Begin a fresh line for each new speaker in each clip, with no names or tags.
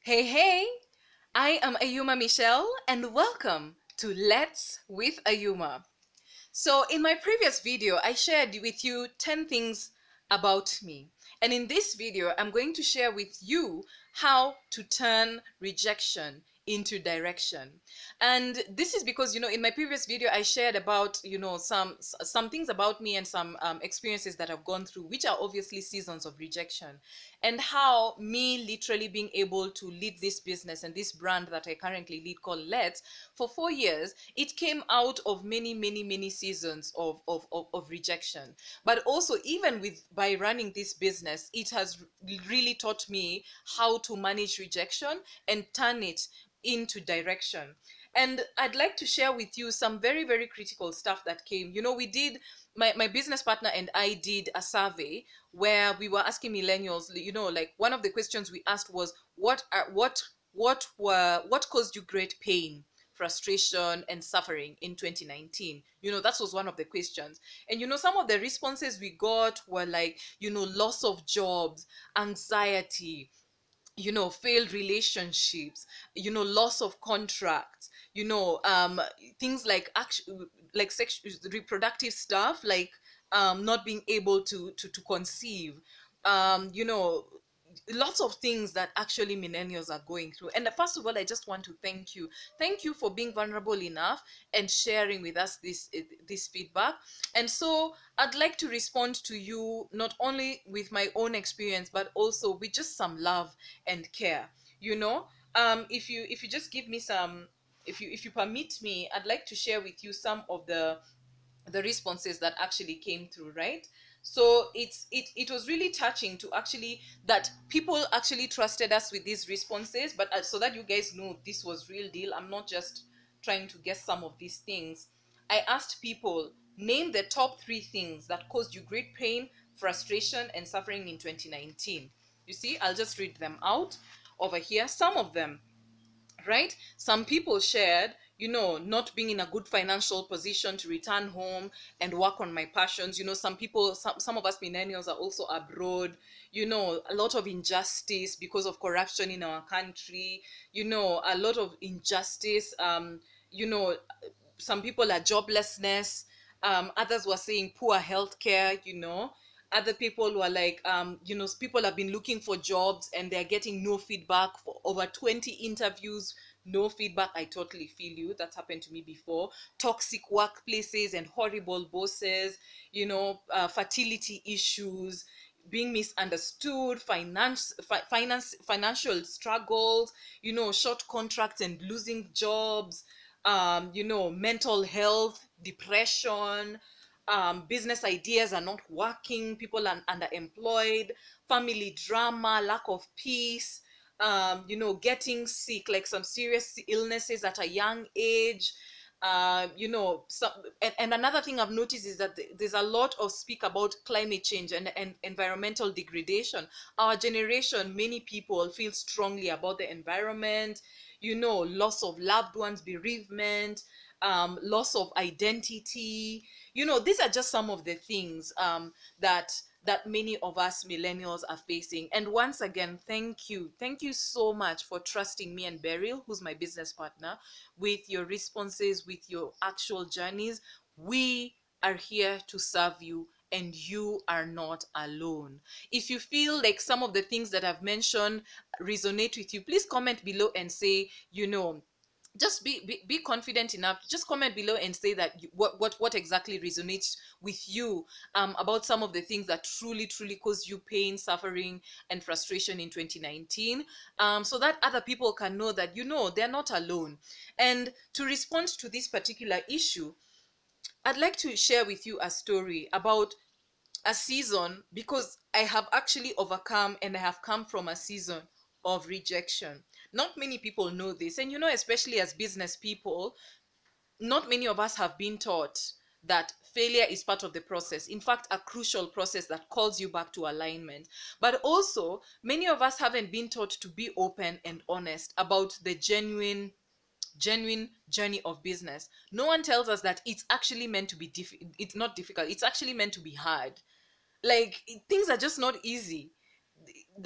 Hey, hey! I am Ayuma Michelle, and welcome to Let's with Ayuma. So, in my previous video, I shared with you 10 things about me. And in this video, I'm going to share with you how to turn rejection into direction. And this is because, in my previous video, I shared about, some things about me and some experiences that I've gone through, which are obviously seasons of rejection, and how me literally being able to lead this business and this brand that I currently lead called Let's for 4 years, it came out of many, many, many seasons of rejection. But also, even with by running this business, it has really taught me how to manage rejection and turn it into direction. And I'd like to share with you some very, very critical stuff that came. We did, my business partner and I did a survey where we were asking millennials, like one of the questions we asked was, what caused you great pain, frustration, and suffering in 2019? That was one of the questions. And some of the responses we got were like, loss of jobs, anxiety, failed relationships, loss of contracts, things like like reproductive stuff, like not being able to conceive, lots of things that actually millennials are going through. And first of all, I just want to thank you for being vulnerable enough and sharing with us this feedback. And so I'd like to respond to you not only with my own experience, but also with just some love and care. If you just give me some, if you permit me, I'd like to share with you some of the responses that actually came through, right? So it was really touching to actually that people actually trusted us with these responses. But so that you guys know, this was real deal. I'm not just trying to guess some of these things. I asked people, name the top 3 things that caused you great pain, frustration, and suffering in 2019. You see, I'll just read them out over here, some of them, right? Some people shared, not being in a good financial position to return home and work on my passions. Some of us millennials are also abroad. A lot of injustice because of corruption in our country. A lot of injustice. You know, some people are joblessness. Others were saying poor healthcare. Other people were like, people have been looking for jobs and they're getting no feedback for over 20 interviews. No feedback. I totally feel you. That's happened to me before. Toxic workplaces and horrible bosses, fertility issues, being misunderstood, financial struggles, short contracts and losing jobs, mental health, depression, business ideas are not working, people are underemployed, family drama, lack of peace, getting sick, like some serious illnesses at a young age. And another thing I've noticed is that there's a lot of speak about climate change and environmental degradation. Our generation, many people feel strongly about the environment, loss of loved ones, bereavement, loss of identity. These are just some of the things that many of us millennials are facing. And once again, thank you so much for trusting me and Beryl, who's my business partner, with your responses, with your actual journeys. We are here to serve you, and you are not alone. If you feel like some of the things that I've mentioned resonate with you, please comment below and say, just be confident enough. Just comment below and say that what exactly resonates with you, about some of the things that truly cause you pain, suffering, and frustration in 2019, so that other people can know that they're not alone. And to respond to this particular issue, I'd like to share with you a story about a season, because I have actually overcome and I have come from a season of rejection. Not many people know this. And especially as business people, not many of us have been taught that failure is part of the process. In fact, a crucial process that calls you back to alignment. But also, many of us haven't been taught to be open and honest about the genuine journey of business. No one tells us that it's actually meant to be it's not difficult. It's actually meant to be hard. Like, things are just not easy.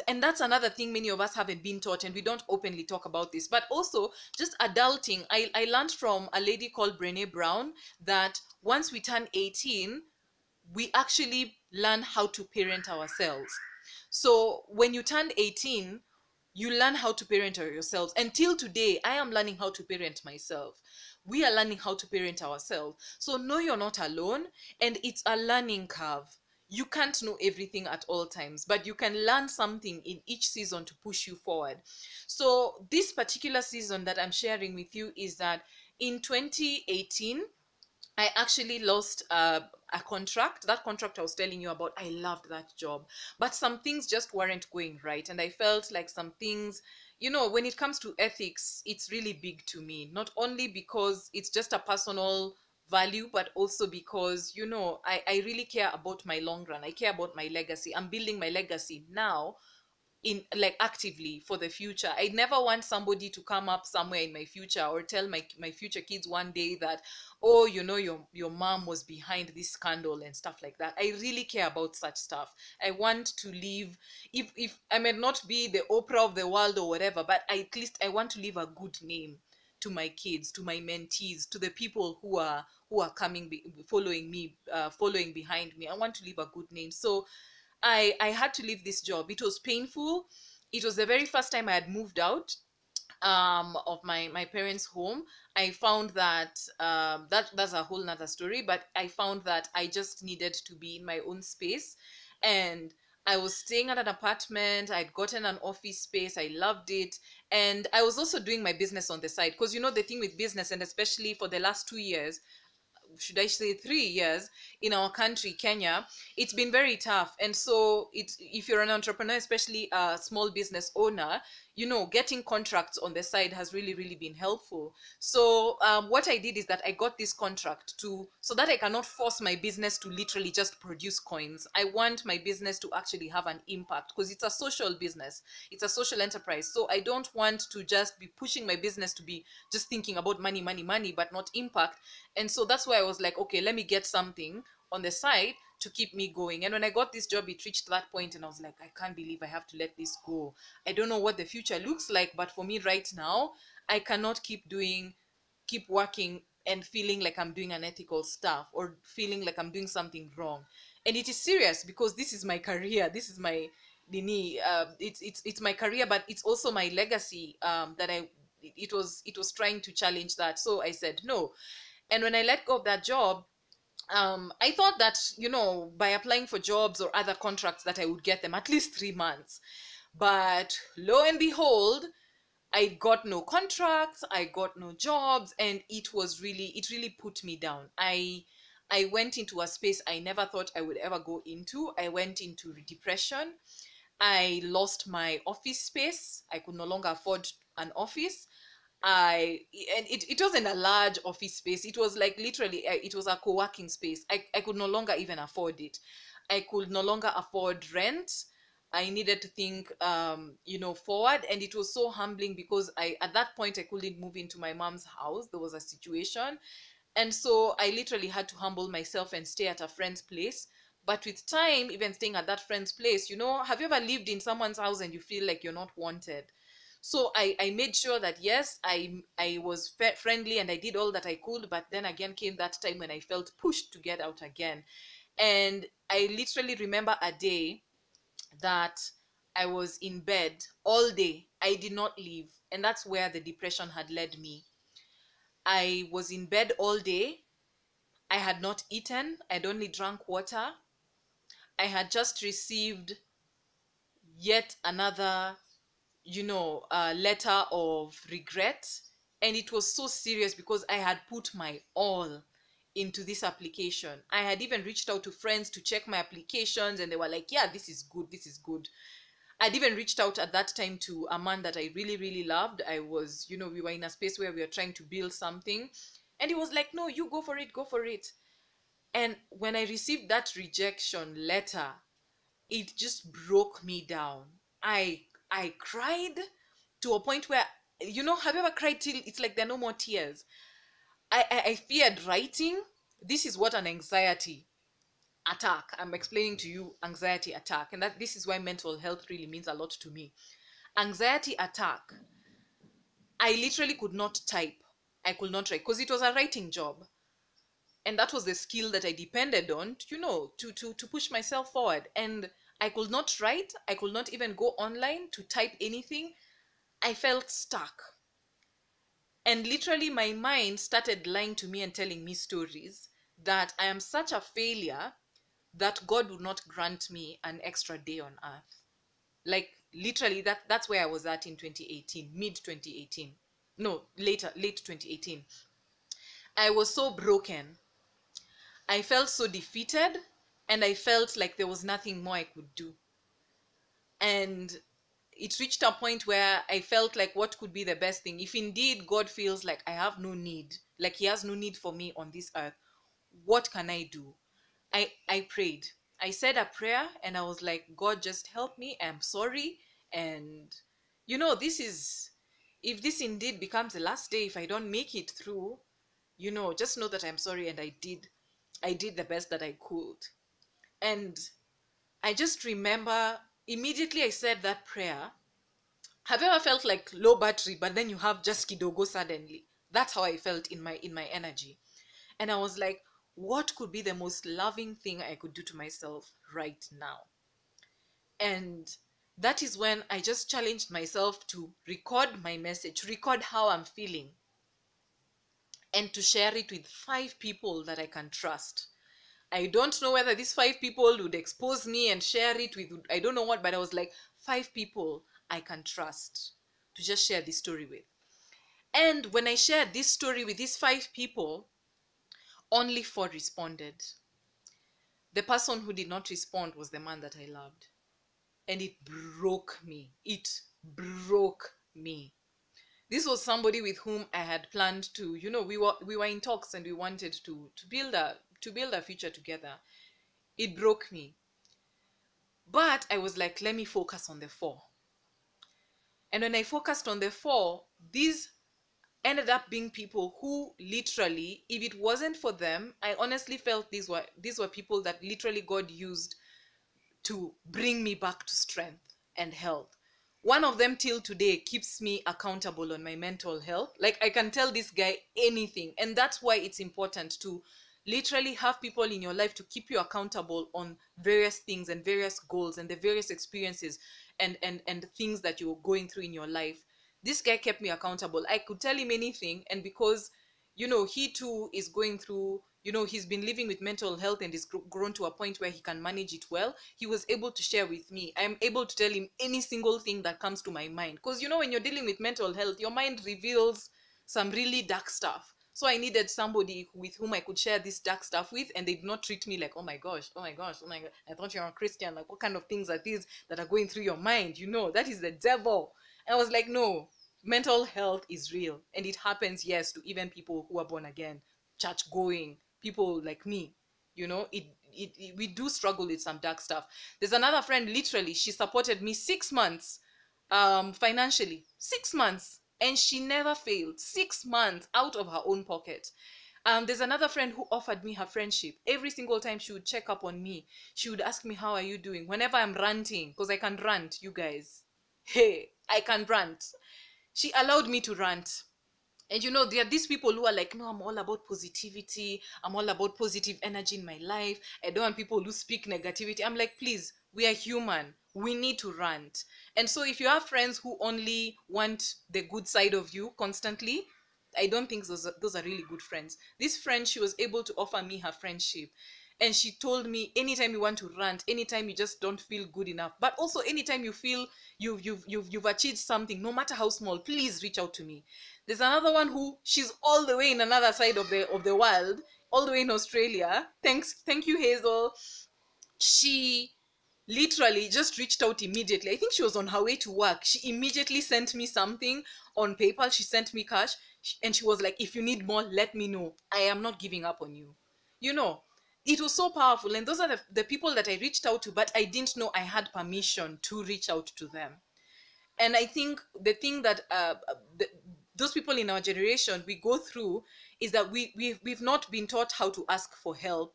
and that's another thing many of us haven't been taught, and we don't openly talk about this. But also just adulting, I learned from a lady called Brene Brown that once we turn 18, we actually learn how to parent ourselves. So when you turn 18, you learn how to parent yourselves. Until today, I am learning how to parent myself. We are learning how to parent ourselves. So no, you're not alone, and it's a learning curve. You can't know everything at all times, but you can learn something in each season to push you forward. So this particular season that I'm sharing with you is that in 2018, I actually lost a contract. That contract I was telling you about, I loved that job. But some things just weren't going right. And I felt like some things, when it comes to ethics, it's really big to me. Not only because it's just a personal value, but also because, I really care about my long run. I care about my legacy. I'm building my legacy now, in like actively for the future. I never want somebody to come up somewhere in my future or tell my future kids one day that, oh, your mom was behind this scandal and stuff like that. I really care about such stuff. I want to leave, if I may not be the Oprah of the world or whatever, but at least I want to leave a good name to my kids, to my mentees, to the people who are coming following me, following behind me. I want to leave a good name. So I had to leave this job. It was painful. It was the very first time I had moved out of my parents' home. I found that that's a whole nother story, but I found that I just needed to be in my own space. And I was staying at an apartment. I'd gotten an office space. I loved it. And I was also doing my business on the side, because the thing with business, and especially for the last 2 years, should I say 3 years, in our country, Kenya, it's been very tough. And so if you're an entrepreneur, especially a small business owner, getting contracts on the side has really, really been helpful. So what I did is that I got this contract so that I cannot force my business to literally just produce coins. I want my business to actually have an impact, because it's a social business. It's a social enterprise. So I don't want to just be pushing my business to be just thinking about money, money, money, but not impact. And so that's why I was like, okay, let me get something on the side to keep me going. And when I got this job, it reached that point and I was like, I can't believe I have to let this go. I don't know what the future looks like, but for me right now, I cannot keep working and feeling like I'm doing unethical stuff or feeling like I'm doing something wrong. And it is serious, because this is my career. This is my it's my career, but it's also my legacy, that it was trying to challenge that. So I said no. And when I let go of that job, I thought that, by applying for jobs or other contracts that I would get them at least 3 months. But lo and behold, I got no contracts, I got no jobs, and it really put me down. I went into a space I never thought I would ever go into. I went into depression. I lost my office space. I could no longer afford an office. It wasn't a large office space. It was like literally, it was a co-working space. I could no longer even afford it. I could no longer afford rent. I needed to think, forward. And it was so humbling, because at that point, I couldn't move into my mom's house. There was a situation. And so I literally had to humble myself and stay at a friend's place. But with time, even staying at that friend's place, have you ever lived in someone's house and you feel like you're not wanted? So I made sure that, yes, I was friendly and I did all that I could. But then again came that time when I felt pushed to get out again. And I literally remember a day that I was in bed all day. I did not leave. And that's where the depression had led me. I was in bed all day. I had not eaten. I'd only drank water. I had just received yet another, letter of regret. And it was so serious, because I had put my all into this application. I had even reached out to friends to check my applications, and they were like, yeah, this is good, this is good. I'd even reached out at that time to a man that I really, really loved. We were in a space where we were trying to build something. And he was like, no, you go for it, go for it. And when I received that rejection letter, it just broke me down. I cried to a point where, have you ever cried till it's like there are no more tears? I feared writing. This is what an anxiety attack. I'm explaining to you anxiety attack, and that this is why mental health really means a lot to me. Anxiety attack. I literally could not type. I could not write because it was a writing job, and that was the skill that I depended on, to push myself forward. And I could not write. I could not even go online to type anything. I felt stuck. And literally, my mind started lying to me and telling me stories that I am such a failure that God would not grant me an extra day on earth. Like literally, that's where I was at in 2018, mid 2018. No, later, late 2018. I was so broken. I felt so defeated, and I felt like there was nothing more I could do. And it reached a point where I felt like, what could be the best thing? If indeed God feels like I have no need, like he has no need for me on this earth, what can I do? I prayed. I said a prayer and I was like, God, just help me. I'm sorry. And this is, if this indeed becomes the last day, if I don't make it through, just know that I'm sorry, and I did the best that I could. And I just remember immediately I said that prayer. Have you ever felt like low battery, but then you have just kidogo suddenly? That's how I felt in my energy. And I was like, what could be the most loving thing I could do to myself right now? And that is when I just challenged myself to record my message, record how I'm feeling, and to share it with 5 people that I can trust. I don't know whether these 5 people would expose me and share it with, I don't know what, but I was like, 5 people I can trust to just share this story with. And when I shared this story with these 5 people, only 4 responded. The person who did not respond was the man that I loved. And it broke me. It broke me. This was somebody with whom I had planned to, we were in talks, and we wanted to build a future together. It broke me. But I was like, let me focus on the 4. And when I focused on the 4, these ended up being people who literally, if it wasn't for them, I honestly felt these were people that literally God used to bring me back to strength and health. One of them till today keeps me accountable on my mental health. Like, I can tell this guy anything. And that's why it's important to literally have people in your life to keep you accountable on various things and various goals and the various experiences and things that you're going through in your life. This guy kept me accountable. I could tell him anything, and because he too is going through, he's been living with mental health and is grown to a point where he can manage it well. He was able to share with me. I'm able to tell him any single thing that comes to my mind, because when you're dealing with mental health, your mind reveals some really dark stuff. So I needed somebody with whom I could share this dark stuff with, and they did not treat me like, oh my gosh, oh my gosh, oh my god, I thought you're a Christian, like what kind of things are these that are going through your mind? That is the devil. And I was like, no, mental health is real, and it happens, yes, to even people who are born again, church going people like me. We do struggle with some dark stuff. There's another friend, literally she supported me 6 months financially, 6 months, and she never failed. 6 months out of her own pocket. There's another friend who offered me her friendship. Every single time she would check up on me, she would ask me, how are you doing? Whenever I'm ranting, because I can rant, you guys. Hey, I can rant. She allowed me to rant. And there are these people who are like, no, I'm all about positivity. I'm all about positive energy in my life. I don't want people who speak negativity. I'm like, please, we are human. We need to rant. And so if you have friends who only want the good side of you constantly, I don't think those are really good friends. This friend, she was able to offer me her friendship. And she told me, anytime you want to rant, anytime you just don't feel good enough, but also anytime you feel you've achieved something, no matter how small, please reach out to me. There's another one who, she's all the way in another side of the world, all the way in Australia. Thank you, Hazel. She literally just reached out immediately. I think she was on her way to work. She immediately sent me something on PayPal. She sent me cash, and she was like, if you need more, let me know. I am not giving up on you. It was so powerful. And those are the people that I reached out to, but I didn't know I had permission to reach out to them. And I think the thing that those people in our generation we go through is that we've not been taught how to ask for help.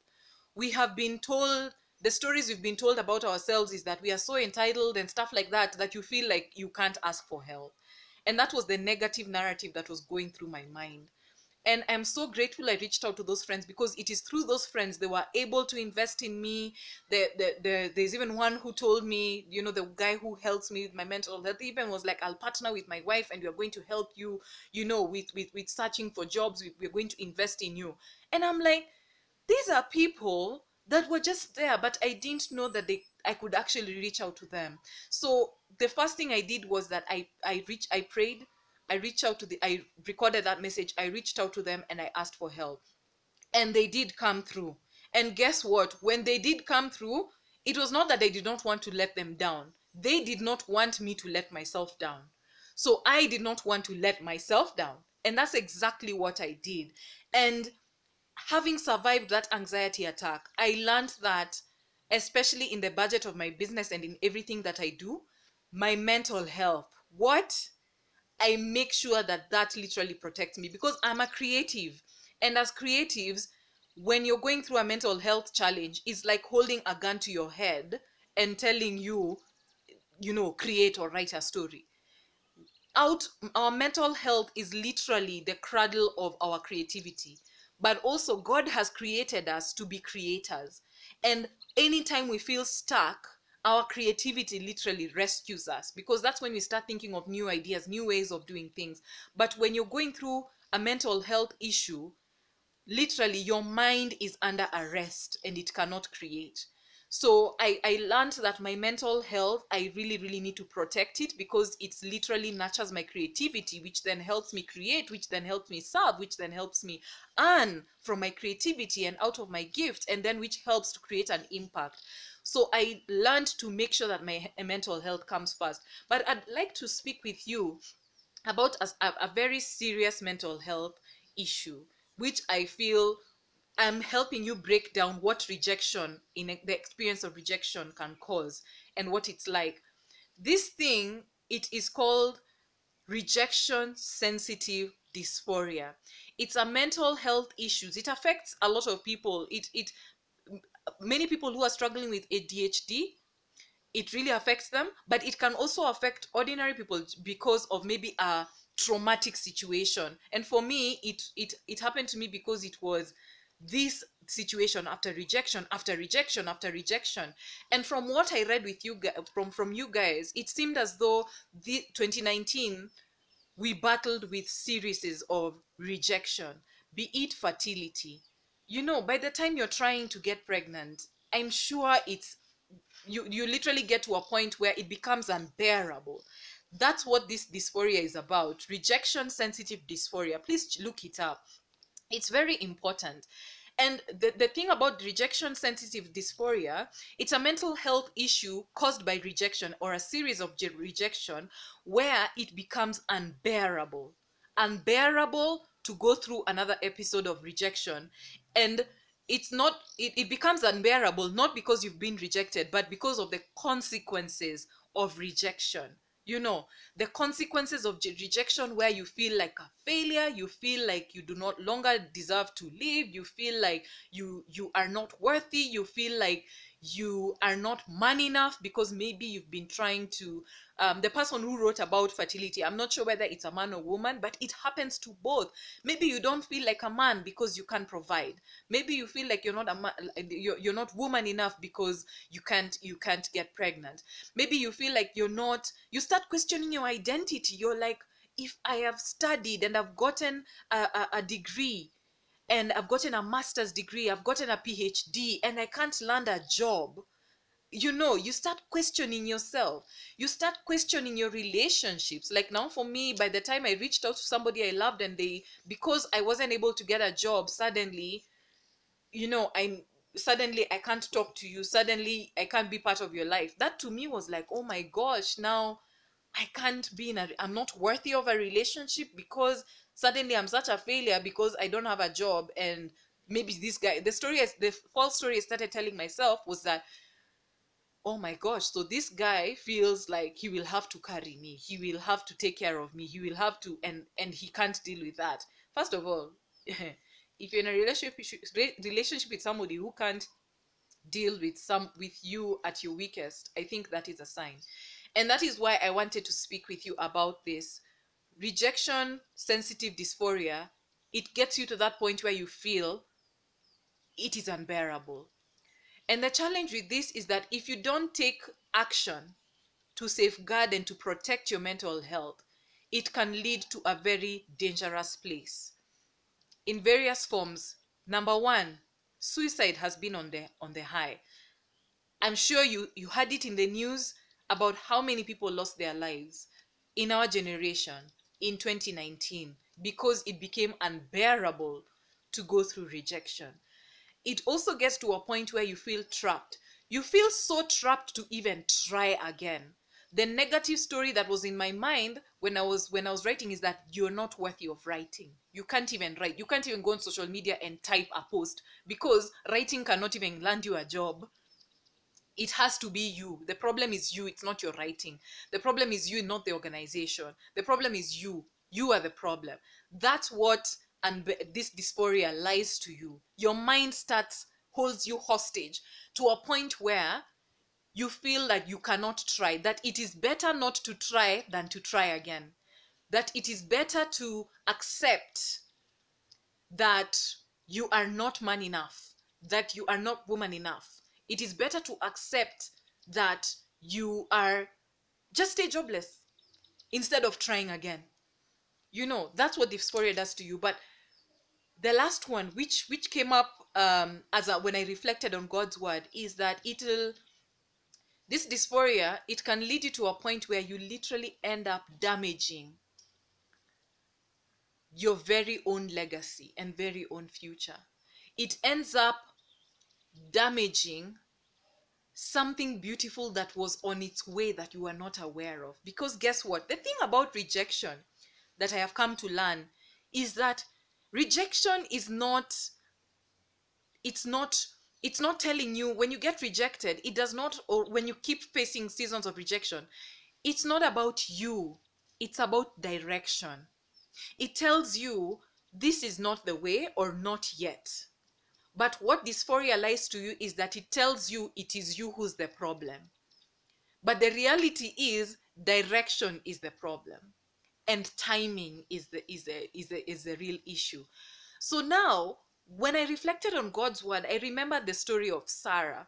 we have been told, the stories we've been told about ourselves is that we are so entitled and stuff like that, that you feel like you can't ask for help. And that was the negative narrative that was going through my mind. And I'm so grateful I reached out to those friends, because it is through those friends they were able to invest in me. There's even one who told me, you know, the guy who helps me with my mental health even was like, I'll partner with my wife and we are going to help you, you know, with searching for jobs. We're going to invest in you. And I'm like, these are people that were just there, but I didn't know that I could actually reach out to them. So the first thing I did was that I prayed, I reached out to I recorded that message, I reached out to them and I asked for help. And they did come through. And guess what? When they did come through, it was not that I did not want to let them down. They did not want me to let myself down. So I did not want to let myself down. And that's exactly what I did. And having survived that anxiety attack, I learned that, especially in the budget of my business and in everything that I do, my mental health, what? I make sure that that literally protects me, because I'm a creative. And as creatives, when you're going through a mental health challenge, it's like holding a gun to your head and telling you, you know, create or write a story. Our mental health is literally the cradle of our creativity. But also, God has created us to be creators. And anytime we feel stuck, our creativity literally rescues us, because that's when we start thinking of new ideas, new ways of doing things. But when you're going through a mental health issue, literally your mind is under arrest and it cannot create. So I learned that my mental health, I really need to protect it, because it literally nurtures my creativity, which then helps me create, which then helps me serve, which then helps me earn from my creativity and out of my gift, and then which helps to create an impact. So I learned to make sure that my mental health comes first. But I'd like to speak with you about a very serious mental health issue, which I feel I'm helping you break down what rejection, in the experience of rejection, can cause and what it's like. This thing, it is called rejection sensitive dysphoria. It's a mental health issue. It affects a lot of people. It many people who are struggling with ADHD, it really affects them, but it can also affect ordinary people because of maybe a traumatic situation. And for me, it happened to me because it was this situation after rejection after rejection after rejection. And from what I read with you from you guys, it seemed as though the 2019 we battled with series of rejection, be it fertility. You know, by the time you're trying to get pregnant, I'm sure it's you literally get to a point where it becomes unbearable. That's what this dysphoria is about. Rejection sensitive dysphoria. Please look it up. It's very important. And the thing about rejection sensitive dysphoria, it's a mental health issue caused by rejection, or a series of rejection, where it becomes unbearable. Unbearable to go through another episode of rejection. And it's not, it becomes unbearable not because you've been rejected, but because of the consequences of rejection. You know, the consequences of rejection, where you feel like a failure, you feel like you do not longer deserve to live, you feel like you are not worthy, you feel like you are not man enough, because maybe you've been trying to the person who wrote about fertility, I'm not sure whether it's a man or woman, but it happens to both. Maybe you don't feel like a man because you can't provide. Maybe you feel like you're not a man, you're not woman enough because you can't get pregnant. Maybe you feel like you're not, you start questioning your identity. You're like, if I have studied and I've gotten a degree, and I've gotten a master's degree, I've gotten a PhD, and I can't land a job, you know, you start questioning yourself. You start questioning your relationships. Like now for me, by the time I reached out to somebody I loved, and they, because I wasn't able to get a job, suddenly, you know, suddenly I can't talk to you, suddenly I can't be part of your life. That to me was like, oh my gosh, now I can't be I'm not worthy of a relationship, because suddenly I'm such a failure because I don't have a job. And maybe this guy, the false story I started telling myself was that, oh my gosh, so this guy feels like he will have to carry me, he will have to take care of me, he will have to, and he can't deal with that. First of all, if you're in a relationship with somebody who can't deal with you at your weakest, I think that is a sign. And that is why I wanted to speak with you about this. Rejection, sensitive dysphoria, it gets you to that point where you feel it is unbearable. And the challenge with this is that if you don't take action to safeguard and to protect your mental health, it can lead to a very dangerous place in various forms. Number one, suicide has been on the high. I'm sure you heard it in the news about how many people lost their lives in our generation in 2019 because it became unbearable to go through rejection. It also gets to a point where you feel trapped. You feel so trapped to even try again. The negative story that was in my mind when I was writing is that you're not worthy of writing. You can't even write. You can't even go on social media and type a post because writing cannot even land you a job. It has to be you. The problem is you. It's not your writing. The problem is you, not the organization. The problem is you. You are the problem. That's what this dysphoria lies to you. Your mind holds you hostage to a point where you feel that you cannot try, that it is better not to try than to try again, that it is better to accept that you are not man enough, that you are not woman enough. It is better to accept that you are just stay jobless instead of trying again. That's what dysphoria does to you. But the last one, which came up when I reflected on God's word, is that this dysphoria, it can lead you to a point where you literally end up damaging your very own legacy and very own future. It ends up damaging something beautiful that was on its way that you were not aware of. Because guess what? The thing about rejection that I have come to learn is that rejection is not, it's not telling you when you get rejected, it does not, or when you keep facing seasons of rejection, it's not about you, it's about direction. It tells you this is not the way or not yet. But what dysphoria lies to you is that it tells you it is you who's the problem. But the reality is direction is the problem. And timing is the real issue. So now, when I reflected on God's word, I remembered the story of Sarah.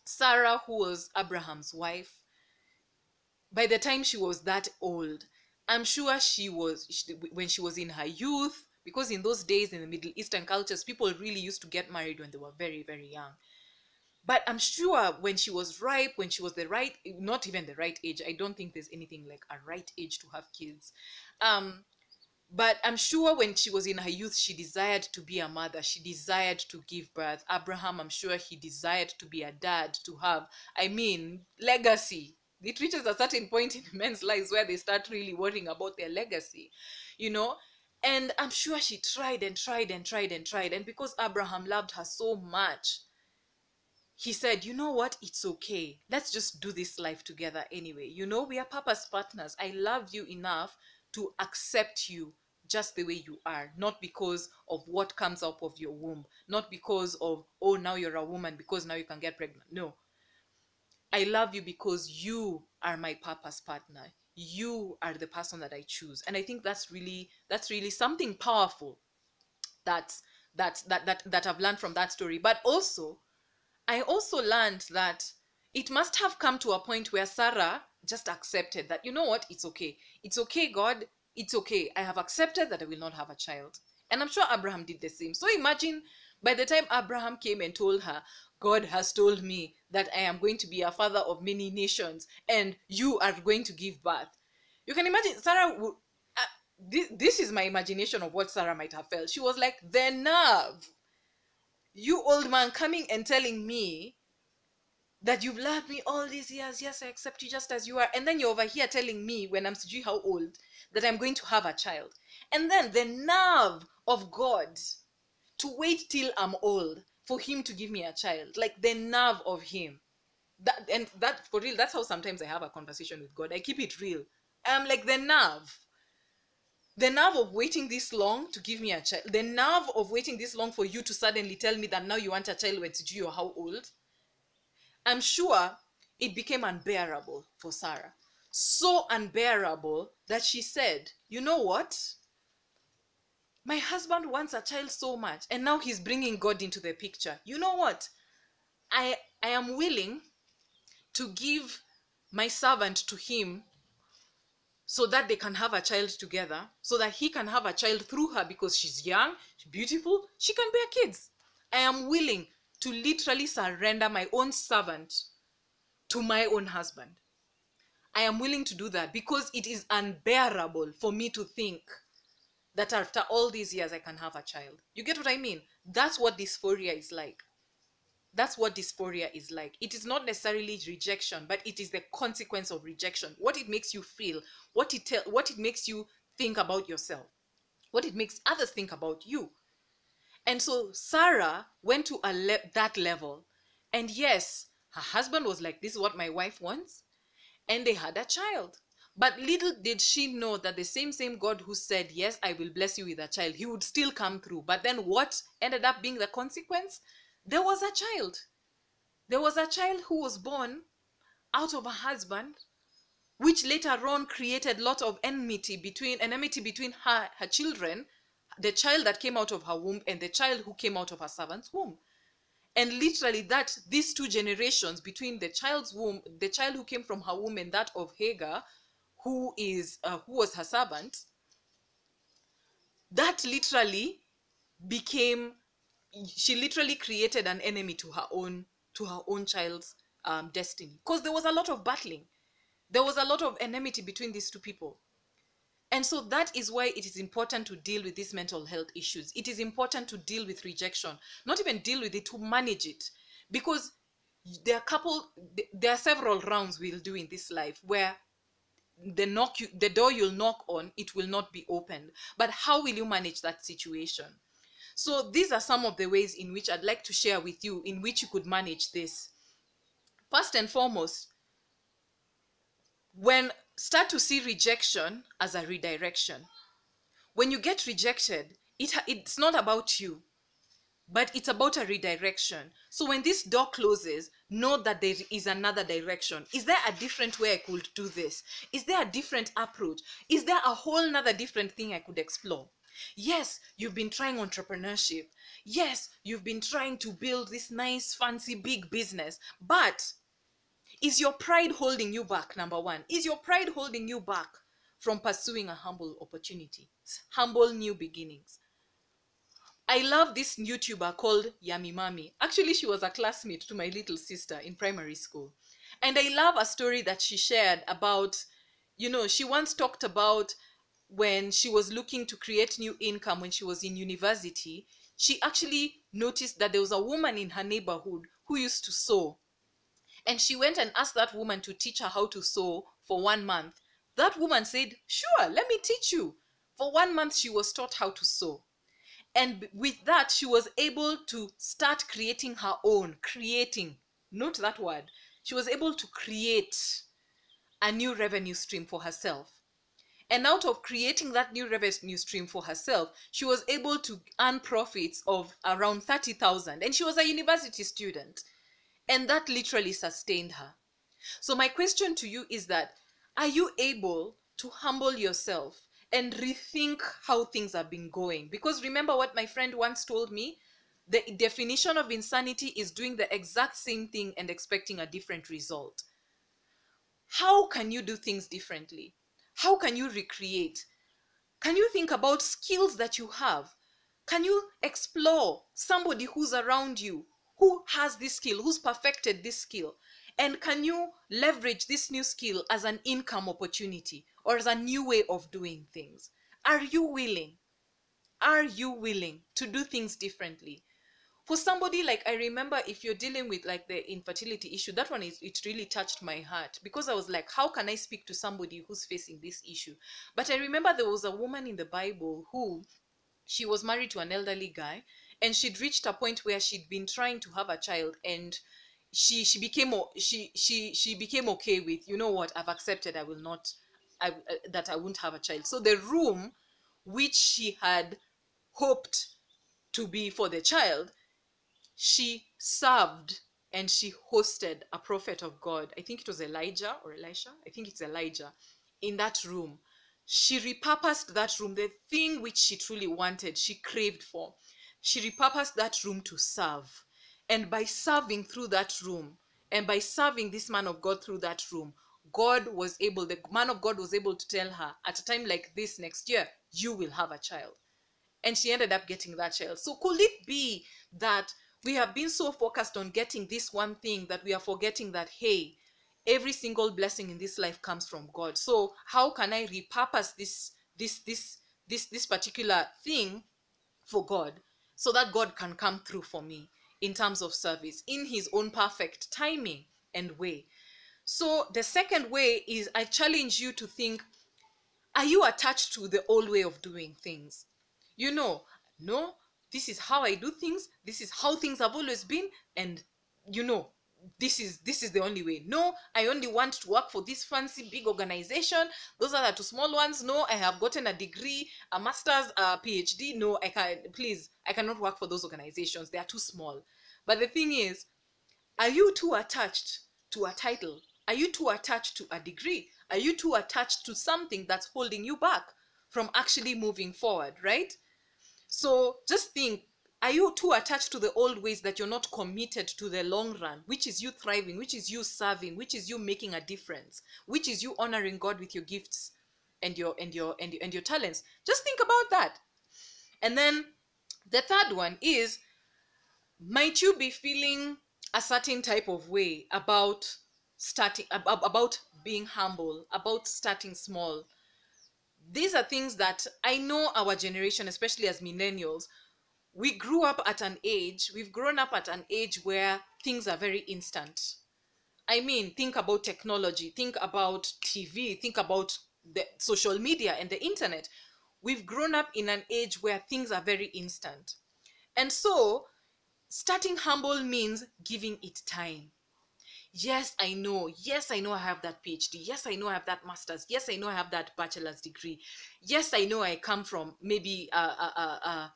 Sarah, who was Abraham's wife. By the time she was that old, I'm sure when she was in her youth, because in those days in the Middle Eastern cultures, people really used to get married when they were very, very young. But I'm sure when she was ripe, when she was not even the right age, I don't think there's anything like a right age to have kids. But I'm sure when she was in her youth, she desired to be a mother. She desired to give birth. Abraham, I'm sure he desired to be a dad, to have, legacy. It reaches a certain point in men's lives where they start really worrying about their legacy, And I'm sure she tried and tried and tried and tried. And because Abraham loved her so much, he said, you know what? It's okay. Let's just do this life together anyway. We are purpose partners. I love you enough to accept you just the way you are, not because of what comes out of your womb, not because of, oh, now you're a woman, because now you can get pregnant. No. I love you because you are my purpose partner. You are the person that I choose. And I think that's really something powerful that I've learned from that story. But also, I also learned that it must have come to a point where Sarah just accepted that, you know what, it's okay. It's okay, God. It's okay. I have accepted that I will not have a child. And I'm sure Abraham did the same. So imagine by the time Abraham came and told her, God has told me that I am going to be a father of many nations and you are going to give birth. You can imagine Sarah would, this is my imagination of what Sarah might have felt. She was like, the nerve. You old man coming and telling me that you've loved me all these years. Yes, I accept you just as you are. And then you're over here telling me when I'm Sujui how old that I'm going to have a child. And then the nerve of God to wait till I'm old for him to give me a child. Like the nerve of him. That for real, that's how sometimes I have a conversation with God. I keep it real. I'm like the nerve. The nerve of waiting this long to give me a child. The nerve of waiting this long for you to suddenly tell me that now you want a child when Sujui you're how old. I'm sure it became unbearable for Sarah. So unbearable that she said, you know what? My husband wants a child so much, and now he's bringing God into the picture. You know what? I am willing to give my servant to him so that they can have a child together, so that he can have a child through her because she's young, she's beautiful, she can bear kids. I am willing to literally surrender my own servant to my own husband. I am willing to do that because it is unbearable for me to think that after all these years I can have a child. You get what I mean? That's what dysphoria is like. That's what dysphoria is like. It is not necessarily rejection, but it is the consequence of rejection. What it makes you feel, what it makes you think about yourself, what it makes others think about you. And so Sarah went to that level. And yes, her husband was like, this is what my wife wants. And they had a child. But little did she know that the same God who said, yes, I will bless you with a child, he would still come through. But then what ended up being the consequence? There was a child. There was a child who was born out of a husband, which later on created a lot of enmity between her children, the child that came out of her womb and the child who came out of her servant's womb. And literally that these two generations between the child's womb, the child who came from her womb, and that of Hagar, who was her servant, that literally became, she literally created an enemy to her own child's destiny, because there was a lot of battling, there was a lot of enmity between these two people. And so that is why it is important to deal with these mental health issues. It is important to deal with rejection, not even deal with it, to manage it, because there are several rounds we'll do in this life where the door you'll knock on, it will not be opened. But how will you manage that situation? So these are some of the ways in which I'd like to share with you in which you could manage this. First and foremost, start to see rejection as a redirection. When you get rejected, it's not about you, but it's about a redirection. So when this door closes, know that there is another direction. Is there a different way I could do this? Is there a different approach? Is there a whole nother different thing I could explore? Yes, you've been trying entrepreneurship. Yes, you've been trying to build this nice, fancy, big business. But is your pride holding you back, number one? Is your pride holding you back from pursuing a humble opportunity? Humble new beginnings. I love this YouTuber called Yummy Mami. Actually, she was a classmate to my little sister in primary school. And I love a story that she shared about, she once talked about when she was looking to create new income when she was in university. She actually noticed that there was a woman in her neighborhood who used to sew. And she went and asked that woman to teach her how to sew for 1 month. That woman said, sure, let me teach you. For 1 month, she was taught how to sew. And with that, she was able to start creating her own, note that word. She was able to create a new revenue stream for herself. And out of creating that new revenue stream for herself, she was able to earn profits of around 30,000. And she was a university student. And that literally sustained her. So my question to you is that, are you able to humble yourself and rethink how things have been going? Because remember what my friend once told me, the definition of insanity is doing the exact same thing and expecting a different result. How can you do things differently? How can you recreate? Can you think about skills that you have? Can you explore somebody who's around you, who has this skill, who's perfected this skill? And can you leverage this new skill as an income opportunity or as a new way of doing things? Are you willing? Are you willing to do things differently? For somebody like, I remember, if you're dealing with like the infertility issue, that one it really touched my heart, because I was like, how can I speak to somebody who's facing this issue? But I remember there was a woman in the Bible who, she was married to an elderly guy, and she'd reached a point where she'd been trying to have a child, and she became okay with, you know what, I've accepted, that I won't have a child. So the room which she had hoped to be for the child, she served and she hosted a prophet of God. I think it was Elijah or Elisha. I think it's Elijah in that room. She repurposed that room, the thing which she truly wanted, she craved for. She repurposed that room to serve. And by serving through that room, and by serving this man of God through that room, the man of God was able to tell her, at a time like this next year, you will have a child. And she ended up getting that child. So could it be that we have been so focused on getting this one thing that we are forgetting that, hey, every single blessing in this life comes from God. So how can I repurpose this particular thing for God, so that God can come through for me in terms of service in his own perfect timing and way? So the second way is, I challenge you to think, are you attached to the old way of doing things? You know, no, this is how I do things. This is how things have always been. And you know, this is the only way. No, I only want to work for this fancy big organization. Those are the two small ones. No, I have gotten a degree, a master's, a PhD. No, I cannot work for those organizations. They are too small. But the thing is, are you too attached to a title? Are you too attached to a degree? Are you too attached to something that's holding you back from actually moving forward, right? So just think, are you too attached to the old ways that you're not committed to the long run, which is you thriving, which is you serving, which is you making a difference, which is you honoring God with your gifts and your talents? Just think about that. And then the third one is, might you be feeling a certain type of way about about being humble, about starting small? These are things that I know our generation, especially as millennials, we've grown up at an age where things are very instant. I mean, think about technology, think about TV, think about the social media and the internet. We've grown up in an age where things are very instant. And so starting humble means giving it time. Yes, I know. Yes, I know I have that PhD. Yes, I know I have that master's. Yes, I know I have that bachelor's degree. Yes, I know I come from maybe I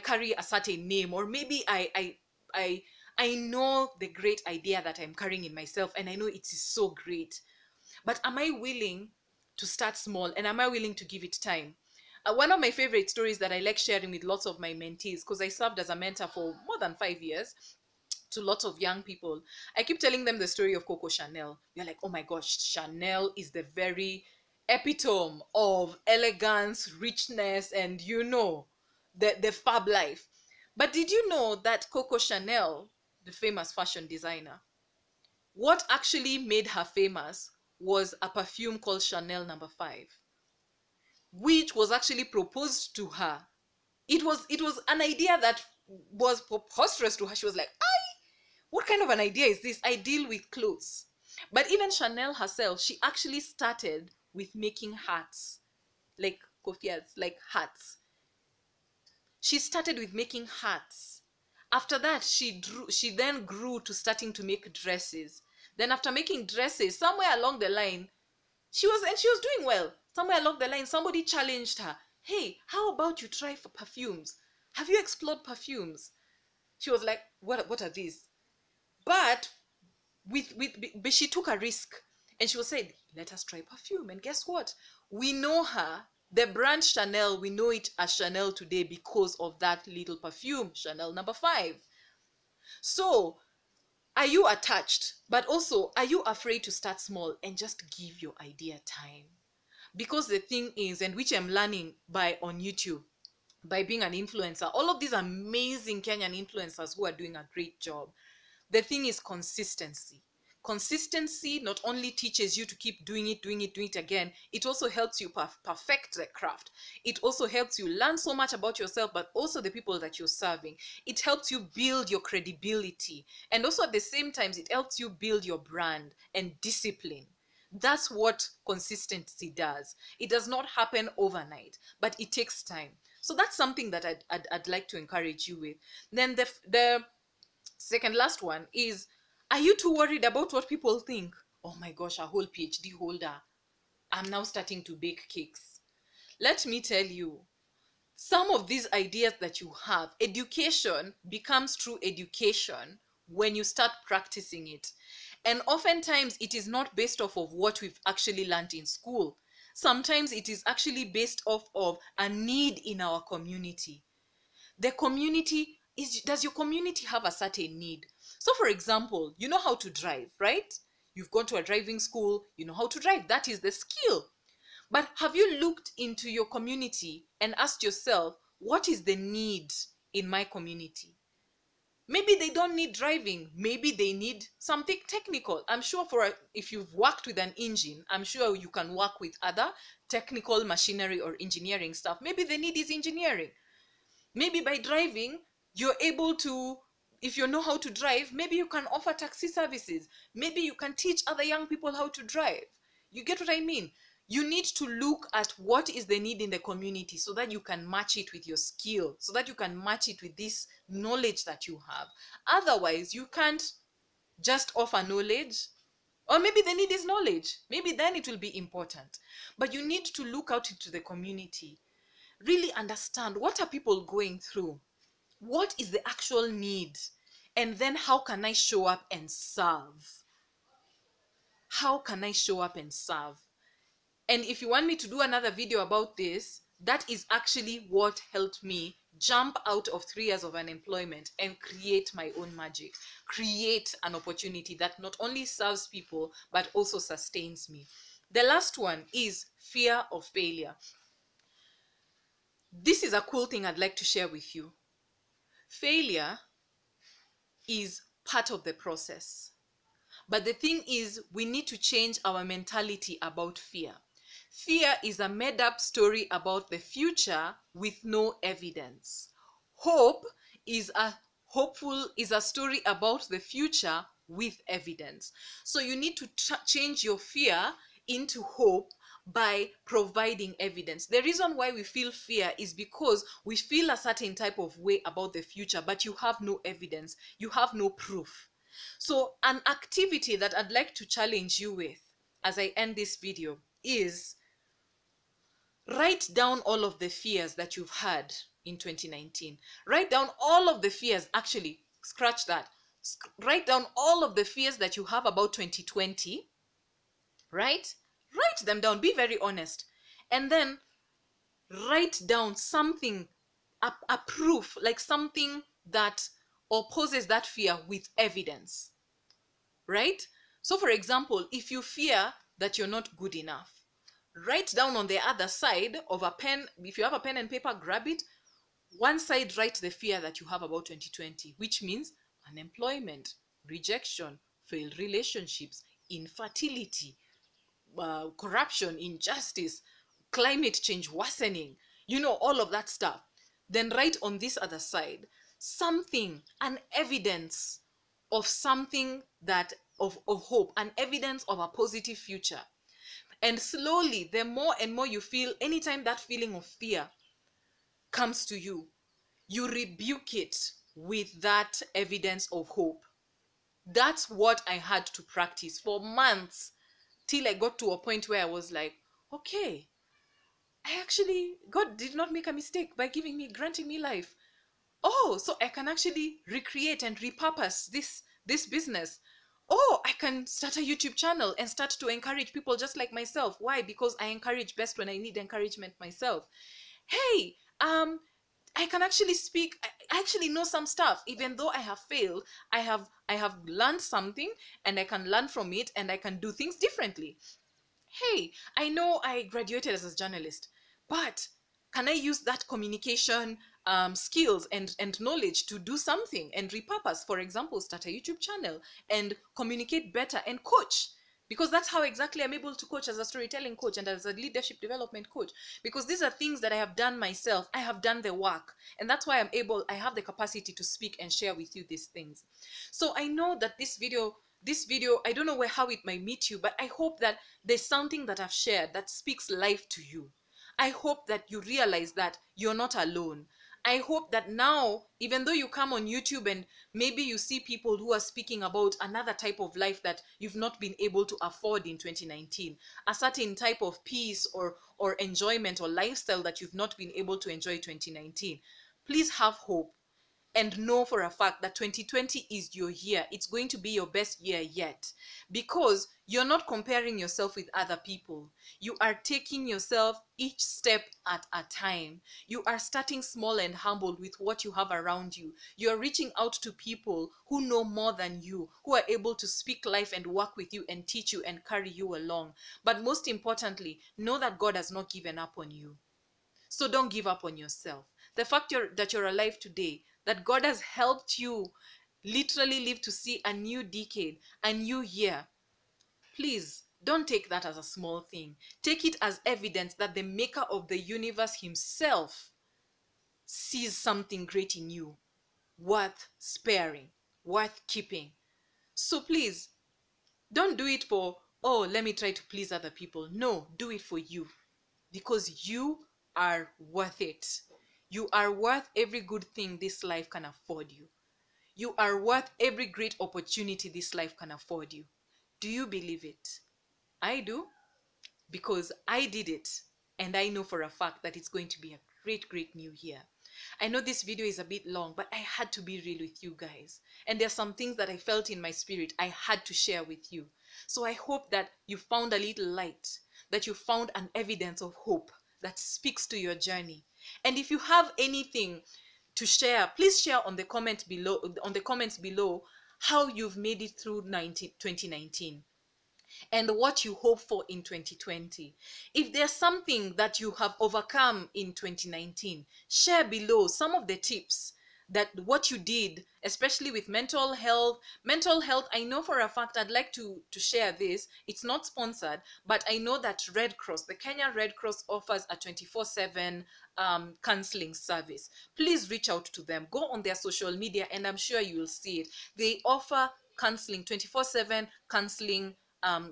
carry a certain name, or maybe I know the great idea that I'm carrying in myself, and I know it is so great. But am I willing to start small, and am I willing to give it time? One of my favorite stories that I like sharing with lots of my mentees, because I served as a mentor for more than 5 years to lots of young people. I keep telling them the story of Coco Chanel. They're like, oh my gosh, Chanel is the very epitome of elegance, richness, and the fab life. But did you know that Coco Chanel, the famous fashion designer, what actually made her famous was a perfume called Chanel number 5, which was actually proposed to her. It was an idea that was preposterous to her. She was like, what kind of an idea is this? I deal with clothes. But even Chanel herself, she actually started with making hats, like kofias, like hats. She started with making hats. After that, she then grew to starting to make dresses. Then after making dresses, somewhere along the line, she was doing well. Somewhere along the line, somebody challenged her. Hey, how about you try for perfumes? Have you explored perfumes? She was like, what are these? But but she took a risk, and she was said, let us try perfume. And guess what? We know her, the brand Chanel, we know it as Chanel today because of that little perfume, Chanel number 5. So are you attached? But also, are you afraid to start small and just give your idea time? Because the thing is, and which I'm learning by on YouTube, by being an influencer, all of these amazing Kenyan influencers who are doing a great job, the thing is consistency. Consistency not only teaches you to keep doing it again, it also helps you perfect the craft. It also helps you learn so much about yourself, but also the people that you're serving. It helps you build your credibility. And also at the same time, it helps you build your brand and discipline. That's what consistency does. It does not happen overnight, but it takes time. So that's something that I'd like to encourage you with. Then the second last one is, are you too worried about what people think? Oh my gosh, a whole PhD holder. I'm now starting to bake cakes. Let me tell you, some of these ideas that you have, education becomes true education when you start practicing it. And oftentimes it is not based off of what we've actually learned in school. Sometimes it is actually based off of a need in our community. The community is, does your community have a certain need? So for example, you know how to drive, right? You've gone to a driving school, you know how to drive. That is the skill. But have you looked into your community and asked yourself, what is the need in my community? Maybe they don't need driving. Maybe they need something technical. I'm sure if you've worked with an engine, I'm sure you can work with other technical machinery or engineering stuff. Maybe the need is engineering. Maybe by driving, you're able to, if you know how to drive, maybe you can offer taxi services. Maybe you can teach other young people how to drive. You get what I mean? You need to look at what is the need in the community so that you can match it with your skill, so that you can match it with this knowledge that you have. Otherwise, you can't just offer knowledge. Or maybe the need is knowledge. Maybe then it will be important. But you need to look out into the community. Really understand, what are people going through? What is the actual need? And then how can I show up and serve? How can I show up and serve? And if you want me to do another video about this, that is actually what helped me jump out of 3 years of unemployment and create my own magic. Create an opportunity that not only serves people, but also sustains me. The last one is fear of failure. This is a cool thing I'd like to share with you. Failure is part of the process. But the thing is, we need to change our mentality about fear. Fear is a made-up story about the future with no evidence. Hope is a story about the future with evidence. So you need to change your fear into hope by providing evidence. The reason why we feel fear is because we feel a certain type of way about the future, but you have no evidence, you have no proof. So an activity that I'd like to challenge you with as I end this video is write down all of the fears that you've had in 2019. Write down all of the fears, actually, scratch that. Write down all of the fears that you have about 2020, right? Write them down, be very honest. And then write down something, a proof, like something that opposes that fear with evidence, right? So for example, if you fear that you're not good enough, write down on the other side of a pen, if you have a pen and paper, grab it. One side, write the fear that you have about 2020, which means unemployment, rejection, failed relationships, infertility, corruption, injustice, climate change worsening, all of that stuff. Then write on this other side something, an evidence of something that of hope, an evidence of a positive future. And slowly, the more and more you feel, anytime that feeling of fear comes to you, you rebuke it with that evidence of hope. That's what I had to practice for months, till I got to a point where I was like, okay, God did not make a mistake by granting me life. Oh, so I can actually recreate and repurpose this business. Oh, I can start a YouTube channel and start to encourage people just like myself. Why? Because I encourage best when I need encouragement myself. Hey, I can actually speak. I actually know some stuff. Even though I have failed, I have learned something, and I can learn from it, and I can do things differently. Hey, I know I graduated as a journalist, but can I use that communication skills and knowledge to do something and repurpose? For example, start a YouTube channel and communicate better and coach. Because that's how exactly I'm able to coach as a storytelling coach and as a leadership development coach. Because these are things that I have done myself. I have done the work. And that's why I have the capacity to speak and share with you these things. So I know that this video, I don't know how it might meet you, but I hope that there's something that I've shared that speaks life to you. I hope that you realize that you're not alone. I hope that now, even though you come on YouTube and maybe you see people who are speaking about another type of life that you've not been able to afford in 2019, a certain type of peace or enjoyment or lifestyle that you've not been able to enjoy in 2019, please have hope. and know for a fact that 2020 is your year. It's going to be your best year yet, because you're not comparing yourself with other people. You are taking yourself each step at a time. You are starting small and humble with what you have around you. You are reaching out to people who know more than you, who are able to speak life and work with you and teach you and carry you along. But most importantly, know that God has not given up on you. So don't give up on yourself. The fact that you're alive today, that God has helped you literally live to see a new decade, a new year, please don't take that as a small thing. Take it as evidence that the maker of the universe himself sees something great in you, worth sparing, worth keeping. So please, don't do it for, oh, let me try to please other people. No, do it for you, because you are worth it. You are worth every good thing this life can afford you. You are worth every great opportunity this life can afford you. Do you believe it? I do, because I did it, and I know for a fact that it's going to be a great, great new year. I know this video is a bit long, but I had to be real with you guys. And there's some things that I felt in my spirit I had to share with you. So I hope that you found a little light, that you found an evidence of hope that speaks to your journey. And if you have anything to share, please share on the comments below how you've made it through 2019 and what you hope for in 2020. If there's something that you have overcome in 2019, share below some of the tips that what you did, especially with mental health. Mental health, I know for a fact, I'd like to share this. It's not sponsored, but I know that Red Cross, the Kenyan Red Cross, offers a 24/7 counseling service. Please reach out to them. Go on their social media and I'm sure you will see it. They offer counseling, 24/7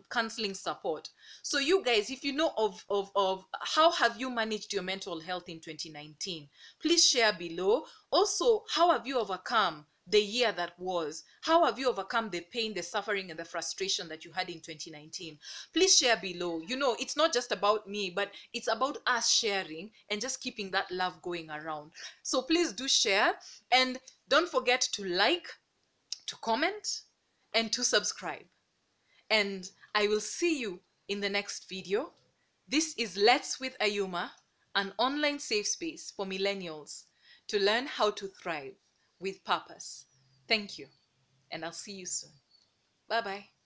counseling support. So you guys, if you know of how have you managed your mental health in 2019, please share below. Also, how have you overcome the year that was? How have you overcome the pain, the suffering, and the frustration that you had in 2019? Please share below. You know, it's not just about me, but it's about us sharing and just keeping that love going around. So please do share, and don't forget to like, to comment, and to subscribe. And I will see you in the next video. This is Let's with Ayuma, an online safe space for millennials to learn how to thrive with purpose. Thank you, and I'll see you soon. Bye-bye.